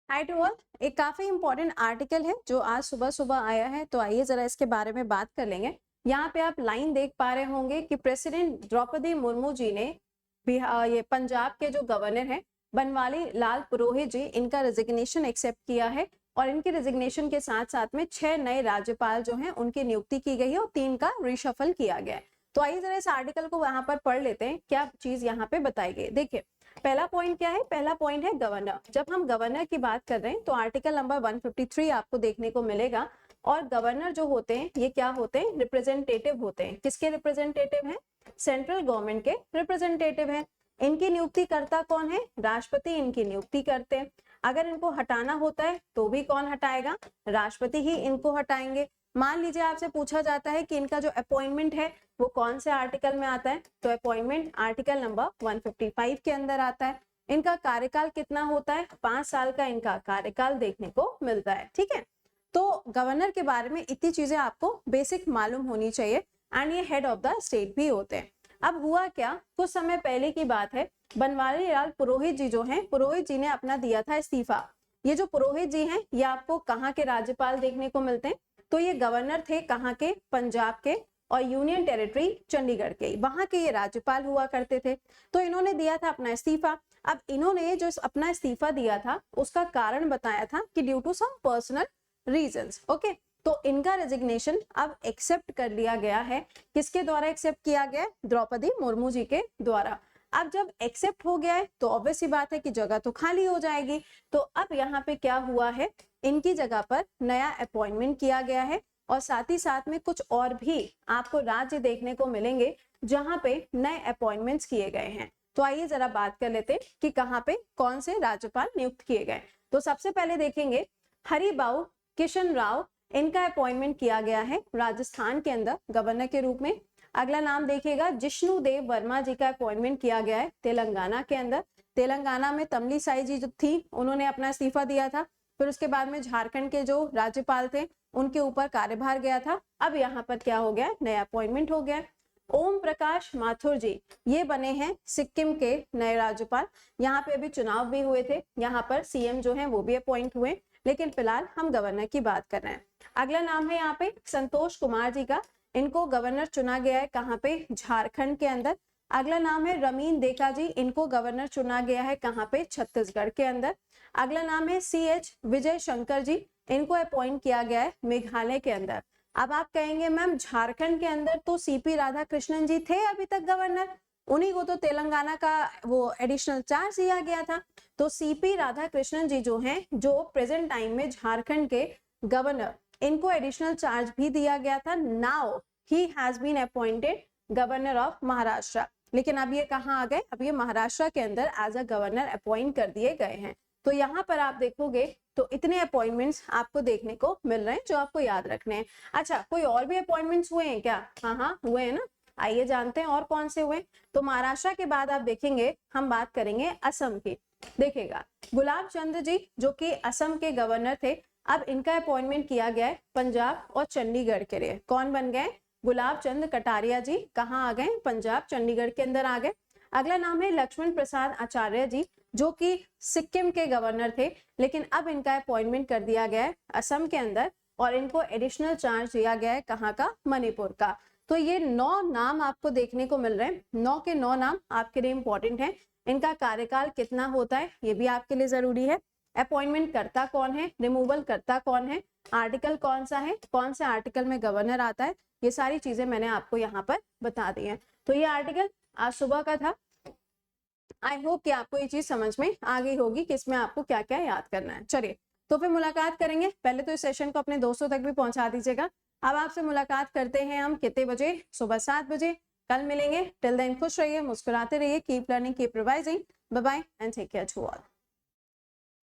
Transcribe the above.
Hi to all, एक काफी important article है जो आज सुबह सुबह आया है, तो आइए जरा इसके बारे में बात कर लेंगे। यहाँ पे आप लाइन देख पा रहे होंगे कि प्रेसिडेंट द्रौपदी मुर्मू जी ने ये पंजाब के जो गवर्नर हैं बनवाली लाल पुरोहित जी, इनका रेजिग्नेशन एक्सेप्ट किया है और इनके रेजिग्नेशन के साथ साथ में 6 नए राज्यपाल जो हैं उनकी नियुक्ति की गई है और 3 का रिशफल किया गया है। तो आइए जरा इस आर्टिकल को यहाँ पर पढ़ लेते हैं, क्या चीज यहाँ पे बताई गई। देखिए, पहला पॉइंट क्या है? पहला पॉइंट है गवर्नर। जब हम गवर्नर की बात कर रहे हैं तो आर्टिकल नंबर 153 आपको देखने को मिलेगा। और गवर्नर जो होते हैं ये क्या होते हैं? रिप्रेजेंटेटिव होते हैं। किसके रिप्रेजेंटेटिव हैं? सेंट्रल गवर्नमेंट के रिप्रेजेंटेटिव हैं। इनकी नियुक्ति करता कौन है? राष्ट्रपति इनकी नियुक्ति करते हैं। अगर इनको हटाना होता है तो भी कौन हटाएगा? राष्ट्रपति ही इनको हटाएंगे। मान लीजिए आपसे पूछा जाता है कि इनका जो अपॉइंटमेंट है वो कौन से आर्टिकल में आता है, तो अपॉइंटमेंट आर्टिकल नंबर 155 के अंदर आता है। इनका कार्यकाल कितना होता है? 5 साल का इनका कार्यकाल देखने को मिलता है। ठीक है, तो गवर्नर के बारे में इतनी चीजें आपको बेसिक मालूम होनी चाहिए। एंड ये हेड ऑफ द स्टेट भी होते हैं। अब हुआ क्या, कुछ समय पहले की बात है, बनवारी लाल पुरोहित जी जो हैं, पुरोहित जी ने अपना दिया था इस्तीफा। ये जो पुरोहित जी हैं ये आपको कहाँ के राज्यपाल देखने को मिलते हैं? तो ये गवर्नर थे कहाँ के? पंजाब के और यूनियन टेरिटरी चंडीगढ़ के, वहां के ये राज्यपाल हुआ करते थे। तो इन्होंने दिया था अपना इस्तीफा। अब इन्होंने जो अपना इस्तीफा दिया था उसका कारण बताया था कि due to some personal reasons. Okay, तो इनका रेजिग्नेशन अब एक्सेप्ट कर लिया गया है। किसके द्वारा एक्सेप्ट किया गया है? द्रौपदी मुर्मू जी के द्वारा। अब जब एक्सेप्ट हो गया है तो ऑब्वियस सी बात है कि जगह तो खाली हो जाएगी। तो अब यहाँ पे क्या हुआ है, इनकी जगह पर नया अपॉइंटमेंट किया गया है और साथ ही साथ में कुछ और भी आपको राज्य देखने को मिलेंगे जहां पे नए अपॉइंटमेंट्स किए गए हैं। तो आइए जरा बात कर लेते हैं कि कहां पे कौन से राज्यपाल नियुक्त किए गए। तो सबसे पहले देखेंगे हरिबाऊ किशन राव, इनका अपॉइंटमेंट किया गया है राजस्थान के अंदर गवर्नर के रूप में। अगला नाम देखिएगा जिष्णु देव वर्मा जी का अपॉइंटमेंट किया गया है तेलंगाना के अंदर। तेलंगाना में तमिलिसाई जी जो थी उन्होंने अपना इस्तीफा दिया था। फिर उसके बाद में झारखंड के जो राज्यपाल थे उनके ऊपर कार्यभार गया था। अब यहाँ पर क्या हो गया? नया अपॉइंटमेंट हो गया। ओम प्रकाश माथुर जी ये बने हैं सिक्किम के नए राज्यपाल। यहाँ पे अभी चुनाव भी हुए थे, यहाँ पर सीएम जो है वो भी अपॉइंट हुए, लेकिन फिलहाल हम गवर्नर की बात कर रहे हैं। अगला नाम है यहाँ पे संतोष कुमार जी का, इनको गवर्नर चुना गया है कहाँ पे? झारखंड के अंदर। अगला नाम है रमीन देका जी, इनको गवर्नर चुना गया है कहाँ पे? छत्तीसगढ़ के अंदर। अगला नाम है CH विजय शंकर जी, इनको अपॉइंट किया गया है मेघालय के अंदर। अब आप कहेंगे मैम झारखंड के अंदर तो CP राधाकृष्णन जी थे अभी तक गवर्नर, उन्हीं को तो तेलंगाना का वो एडिशनल चार्ज दिया गया था। तो CP राधाकृष्णन जी जो हैं, जो प्रेजेंट टाइम में झारखंड के गवर्नर, इनको एडिशनल चार्ज भी दिया गया था। Now he has been appointed governor of Maharashtra. लेकिन अब ये कहाँ आ गए? अब ये महाराष्ट्र के अंदर एज अ गवर्नर अपॉइंट कर दिए गए हैं। तो यहाँ पर आप देखोगे तो इतने अपॉइंटमेंट्स आपको देखने को मिल रहे हैं जो आपको याद रखने हैं। अच्छा, कोई और भी अपॉइंटमेंट्स हुए हैं क्या? हाँ हुए हैं ना, आइए जानते हैं और कौन से हुए। तो महाराष्ट्र के बाद आप देखेंगे हम बात करेंगे असम की। देखिएगा गुलाब चंद जी जो कि असम के गवर्नर थे, अब इनका अपॉइंटमेंट किया गया है पंजाब और चंडीगढ़ के लिए। कौन बन गए? गुलाब चंद कटारिया जी कहाँ आ गए? पंजाब चंडीगढ़ के अंदर आ गए। अगला नाम है लक्ष्मण प्रसाद आचार्य जी जो कि सिक्किम के गवर्नर थे, लेकिन अब इनका अपॉइंटमेंट कर दिया गया है असम के अंदर और इनको एडिशनल चार्ज दिया गया है कहाँ का? मणिपुर का। तो ये 9 नाम आपको देखने को मिल रहे हैं। 9 के 9 नाम आपके लिए इंपॉर्टेंट है। इनका कार्यकाल कितना होता है ये भी आपके लिए जरूरी है। अपॉइंटमेंट करता कौन है, रिमूवल करता कौन है, आर्टिकल कौन सा है, कौन से आर्टिकल में गवर्नर आता है, ये सारी चीजें मैंने आपको यहाँ पर बता दी है। तो ये आर्टिकल आज सुबह का था। आई होप कि आपको ये चीज समझ में आ गई होगी कि इसमें आपको क्या क्या याद करना है। चलिए तो फिर मुलाकात करेंगे। पहले तो इस सेशन को अपने दोस्तों तक भी पहुंचा दीजिएगा। अब आपसे मुलाकात करते हैं हम कितने बजे? सुबह 7 बजे। कल मिलेंगे। टिल देन खुश रहिए, मुस्कुराते रहिए, keep learning, keep revising. Bye bye and take care to all.